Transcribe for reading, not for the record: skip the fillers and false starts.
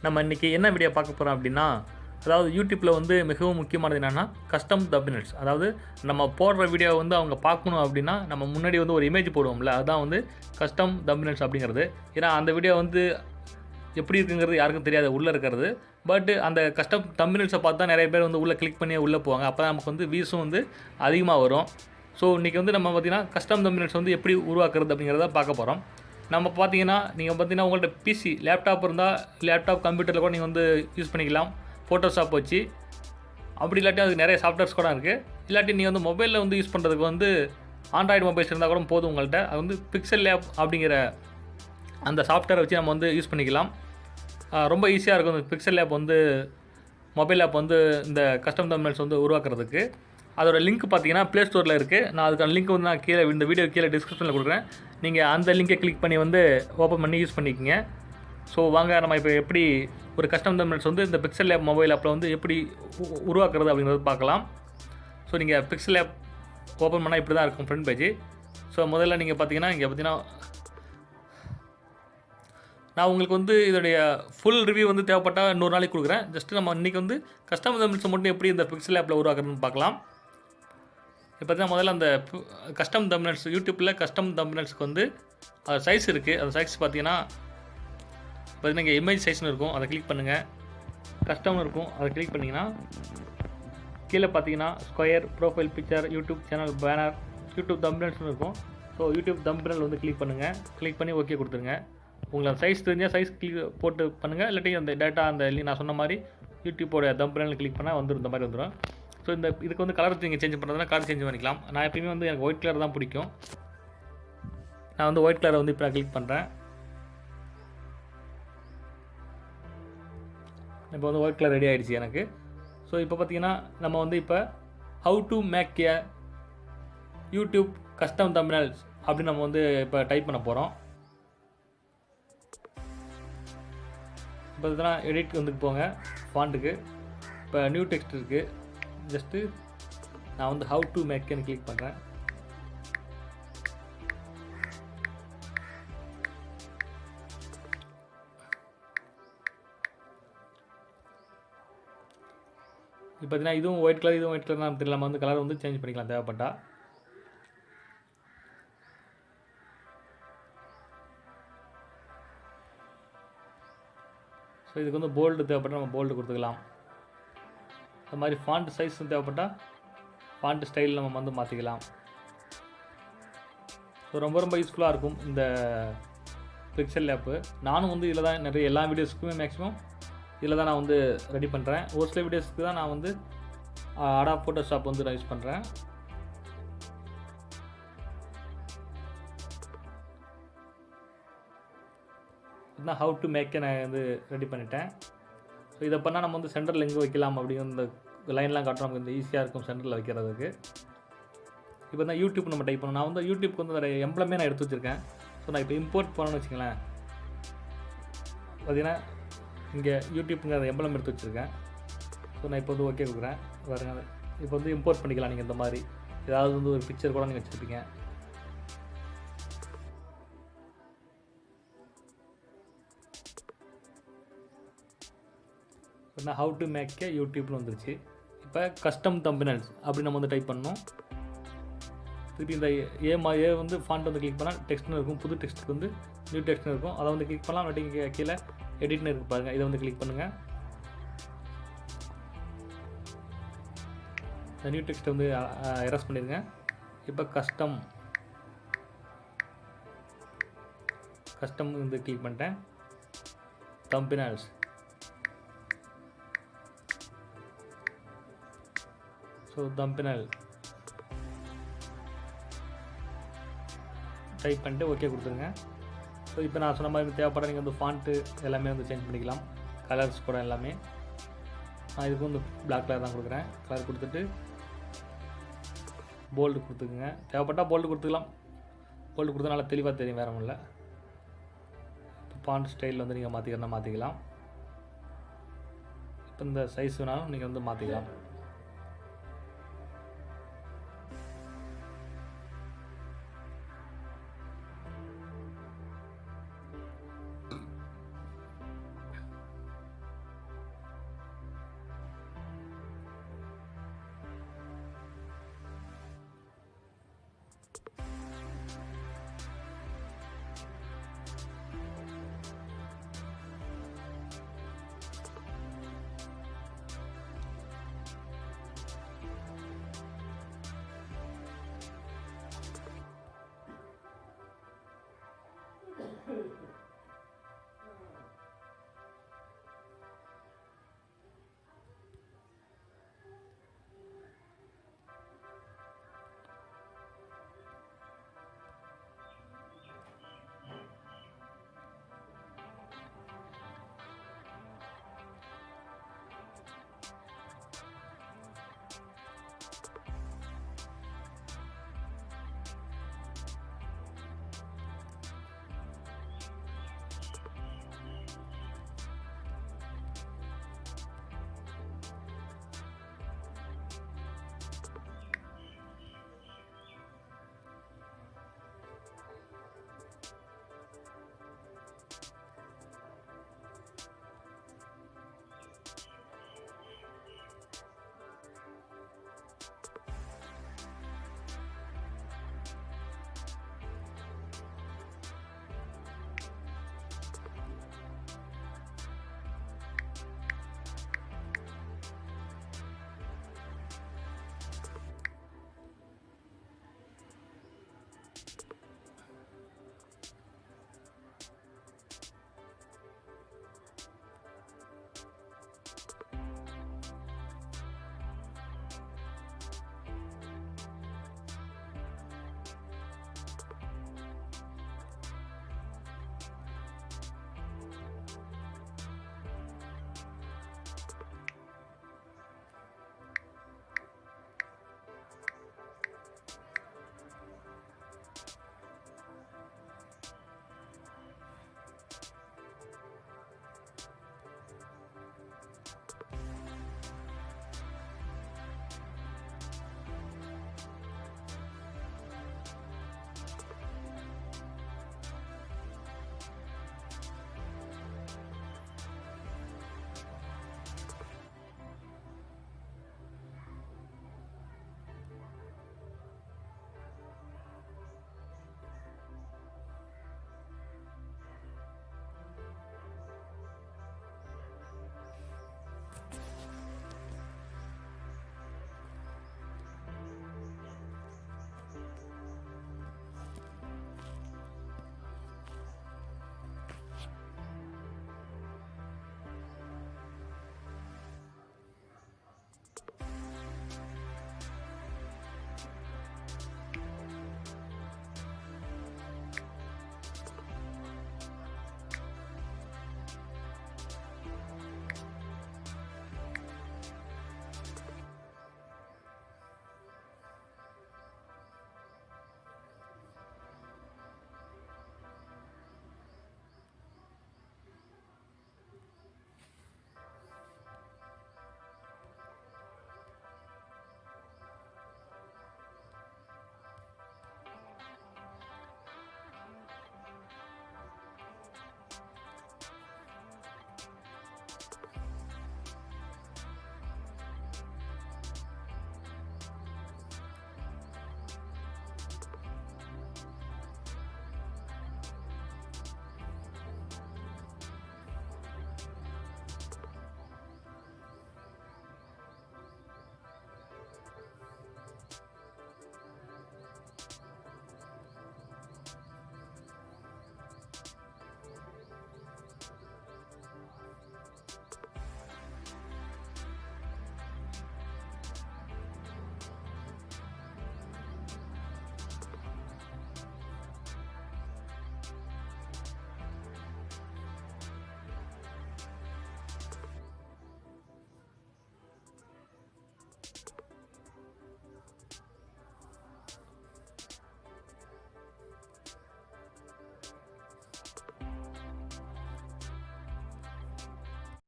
நம்ம இன்றைக்கி என்ன வீடியோ பார்க்க போகிறோம் அப்படின்னா, அதாவது யூடியூப்பில் வந்து மிகவும் முக்கியமானது என்னென்னா கஸ்டம் தம்ப்நெயில்ஸ். அதாவது நம்ம போடுற வீடியோ வந்து அவங்க பார்க்கணும் அப்படின்னா, நம்ம முன்னாடி வந்து ஒரு இமேஜ் போடுவோம்ல, அதுதான் வந்து கஸ்டம் தம்ப்நெயில்ஸ் அப்படிங்கிறது. ஏன்னா அந்த வீடியோ வந்து எப்படி இருக்குங்கிறது யாருக்கும் தெரியாது உள்ளே இருக்கிறது. பட் அந்த கஸ்டம் தம்ப்நெயில்ஸை பார்த்து தான் நிறைய பேர் வந்து உள்ளே கிளிக் பண்ணி உள்ளே போவாங்க. அப்போ தான் நமக்கு வந்து வியூஸும் வந்து அதிகமாக வரும். ஸோ இன்றைக்கி வந்து நம்ம பார்த்திங்கன்னா கஸ்டம் தம்ப்நெயில்ஸ் வந்து எப்படி உருவாக்குறது அப்படிங்கிறத பார்க்க போகிறோம். நம்ம பார்த்தீங்கன்னா நீங்கள் பார்த்தீங்கன்னா உங்கள்கிட்ட பிசி லேப்டாப் இருந்தால் லேப்டாப் கம்ப்யூட்டரில் கூட நீங்கள் வந்து யூஸ் பண்ணிக்கலாம் ஃபோட்டோஷாப் வச்சு. அப்படி இல்லாட்டி அதுக்கு நிறைய சாஃப்ட்வேர்ஸ் கூட இருக்குது. இல்லாட்டி நீங்கள் வந்து மொபைலில் வந்து யூஸ் பண்ணுறதுக்கு வந்து ஆண்ட்ராய்டு மொபைல்ஸ் இருந்தால் கூட போதும் உங்கள்கிட்ட. அது வந்து பிக்சல் லேப் அப்படிங்கிற அந்த சாஃப்ட்வேரை வச்சு நம்ம வந்து யூஸ் பண்ணிக்கலாம். ரொம்ப ஈஸியாக இருக்கும் இந்த பிக்சல் லேப் வந்து மொபைல் ஆப் வந்து இந்த கஸ்டம் தம்ப்நெயில்ஸ் வந்து உருவாக்குறதுக்கு. அதோட லிங்க் பார்த்தீங்கன்னா ப்ளே ஸ்டோரில் இருக்குது. நான் அதுக்கான லிங்க் வந்து நான் கீழே இந்த வீடியோ கீழே டிஸ்கிரிப்ஷனில் கொடுக்குறேன். நீங்கள் அந்த லிங்கை கிளிக் பண்ணி வந்து ஓப்பன் பண்ணி யூஸ் பண்ணிக்கோங்க. ஸோ வாங்க நம்ம இப்போ எப்படி ஒரு கஸ்டம் தம்ப்நெயில்ஸ் வந்து இந்த பிக்சல் லேப் மொபைல் ஆப்பில் வந்து எப்படி உருவாக்குறது அப்படிங்கிறது பார்க்கலாம். ஸோ நீங்கள் பிக்சல் லேப் ஓப்பன் பண்ணால் இப்படி தான் இருக்கும் ஃப்ரண்ட் பேஜ். ஸோ முதல்ல நீங்கள் பார்த்தீங்கன்னா இங்கே பார்த்தீங்கன்னா நான் உங்களுக்கு வந்து இதோடைய ஃபுல் ரிவ்யூ வந்து தேவைப்பட்டால் இன்னொரு நாளைக்கு கொடுக்குறேன். ஜஸ்ட்டு நம்ம இன்றைக்கி வந்து கஸ்டம் தம்ப்நெயில்ஸை மட்டும் எப்படி இந்த பிக்சல் ஆப்பில் உருவாக்குறதுன்னு பார்க்கலாம். இப்போ பார்த்தீங்கன்னா முதல்ல அந்த கஸ்டம் தம்ப்நெயில்ஸ் யூடியூப்பில் கஸ்டம் தம்ப்நெயில்ஸ்க்கு வந்து சைஸ் இருக்குது. அந்த சைஸ் பார்த்தீங்கன்னா இங்கே இமேஜ் சைஸ்னு இருக்கும், அதை கிளிக் பண்ணுங்கள். கஸ்டம்னு இருக்கும், அதை கிளிக் பண்ணிங்கன்னா கீழே பார்த்தீங்கன்னா square, profile picture, YouTube channel banner, YouTube தம்ப்நெயில்ஸ்னு இருக்கும். ஸோ யூடியூப் தம்ப்நெயில் வந்து கிளிக் பண்ணுங்கள். கிளிக் பண்ணி ஓகே கொடுத்துருங்க. உங்களுக்கு சைஸ் தெரிஞ்சால் சைஸ் கிளிக் போட்டு பண்ணுங்கள். இல்லாட்டி அந்த டேட்டா அந்த நான் சொன்ன மாதிரி யூடியூப்போட தம்ப்நெயில் கிளிக் பண்ணால் வந்துடும், இந்த மாதிரி வந்துடும். ஸோ இந்த இதுக்கு வந்து கலர் நீங்கள் சேஞ்ச் பண்ணுறதுனா கலர் சேஞ்ச் பண்ணிக்கலாம். நான் எப்பயுமே வந்து எனக்கு ஒயிட் கலர் தான் பிடிக்கும். நான் வந்து ஒயிட் கலரை வந்து இப்போ நான் கிளிக் பண்ணுறேன். இப்போ வந்து ஒயிட் கலர் ரெடி ஆகிடுச்சு எனக்கு. ஸோ இப்போ பார்த்தீங்கன்னா நம்ம வந்து இப்போ how to make a YouTube custom thumbnails அப்படின்னு நம்ம வந்து இப்போ டைப் பண்ண போகிறோம். இப்போ பார்த்தீங்கன்னா எடிட் வந்து போங்க ஃபாண்ட்டுக்கு. இப்போ நியூ டெக்ஸ்ட் இருக்குது. ஜஸ்ட்டு நான் வந்து ஹவு டு மேக்னு கிளிக் பண்ணுறேன். இப்போ பார்த்தீங்கன்னா இதுவும் ஒயிட் கலர் இதுவும் ஒயிட் கலர் தான் தெரியல. நம்ம வந்து கலர் வந்து சேஞ்ச் பண்ணிக்கலாம் தேவைப்பட்டா. ஸோ இதுக்கு வந்து போல்டு தேவைப்பட்டால் நம்ம போல்டு கொடுத்துக்கலாம். அது மாதிரி ஃபாண்ட் சைஸ் தேவைப்பட்டால் ஃபாண்ட் ஸ்டைல் நம்ம வந்து மாற்றிக்கலாம். ஸோ ரொம்ப ரொம்ப யூஸ்ஃபுல்லாக இருக்கும் இந்த பிக்சல் லேப்பு. நானும் வந்து இதில் தான் நிறைய எல்லா வீடியோஸுக்குமே மேக்ஸிமம் இதில் தான் நான் வந்து ரெடி பண்ணுறேன். ஒரு சில வீடியோஸ்க்கு தான் நான் வந்து அடாப் ஃபோட்டோஷாப் வந்து நான் யூஸ் பண்ணுறேன். இதுதான் ஹவு டு மேக்கே நான் வந்து ரெடி பண்ணிட்டேன். ஸோ இதை பண்ணால் நம்ம வந்து சென்டரில் எங்கே வைக்கலாம் அப்படிங்கிற இந்த லைன்லாம் காட்டுறோம். நமக்கு இந்த ஈஸியாக இருக்கும் சென்டரில் வைக்கிறதுக்கு. இப்போ தான் யூடியூப் நம்ம டைப் பண்ணணும். நான் வந்து யூடியூப்க்கு வந்து நிறைய எம்ப்ளமே நான் எடுத்து வச்சுருக்கேன். ஸோ நான் இப்போ இம்போர்ட் பண்ணணும்னு வச்சுங்களேன். பார்த்தீங்கன்னா இங்கே யூடியூப்புங்கிற எம்ப்ளம் எடுத்து வச்சுருக்கேன். ஸோ நான் இப்போ வந்து ஓகே கொடுக்குறேன். பாருங்கள், இப்போ வந்து இம்போர்ட் பண்ணிக்கலாம். நீங்கள் இந்த மாதிரி ஏதாவது வந்து ஒரு பிக்சர் கூட நீங்கள் வச்சுருப்பீங்க. இப்போ ஹவு டு மேக் யூடியூப்னு வந்துருச்சு. இப்போ கஸ்டம் தம்ப்நெயில்ஸ் அப்படி நம்ம வந்து டைப் பண்ணணும். திருப்பி இந்த ஏ வந்து ஃபாண்ட் வந்து கிளிக் பண்ணால் டெக்ஸ்ட்னு இருக்கும். புது டெக்ஸ்ட்டுக்கு வந்து நியூ டெக்ஸ்ட்னு இருக்கும். அதை வந்து கிளிக் பண்ணலாம். இல்லாட்டி கீழே எடிட்னு இருக்குது பாருங்கள், இதை வந்து கிளிக் பண்ணுங்கள். இந்த நியூ டெக்ஸ்ட்டை வந்து எரஸ் பண்ணிடுங்க. இப்போ கஸ்டம் வந்து கிளிக் பண்ணிட்டேன். தம்ப்நெயில்ஸ். ஸோ தம்ப்நெயில் டைப் பண்ணிட்டு ஓகே கொடுத்துருங்க. ஸோ இப்போ நான் சொன்ன மாதிரி தேவைப்பட நீங்கள் வந்து ஃபாண்ட்டு எல்லாமே வந்து சேஞ்ச் பண்ணிக்கலாம். கலர்ஸ் கூட எல்லாமே. நான் இதுக்கு வந்து பிளாக் கலர் தான் கொடுக்குறேன். கலர் கொடுத்துட்டு போல்டு கொடுத்துக்குங்க. தேவைப்பட்டால் போல்டு கொடுத்துக்கலாம். போல்டு கொடுத்தா நல்லா தெளிவாக தெரியும், வேறு ஒன்றும் இல்லை. இப்போ ஃபாண்ட் ஸ்டைல் வந்து நீங்கள் மாற்றிக்கிறதா மாற்றிக்கலாம். இப்போ இந்த சைஸ் வேணாலும் நீங்கள் வந்து மாற்றிக்கலாம்.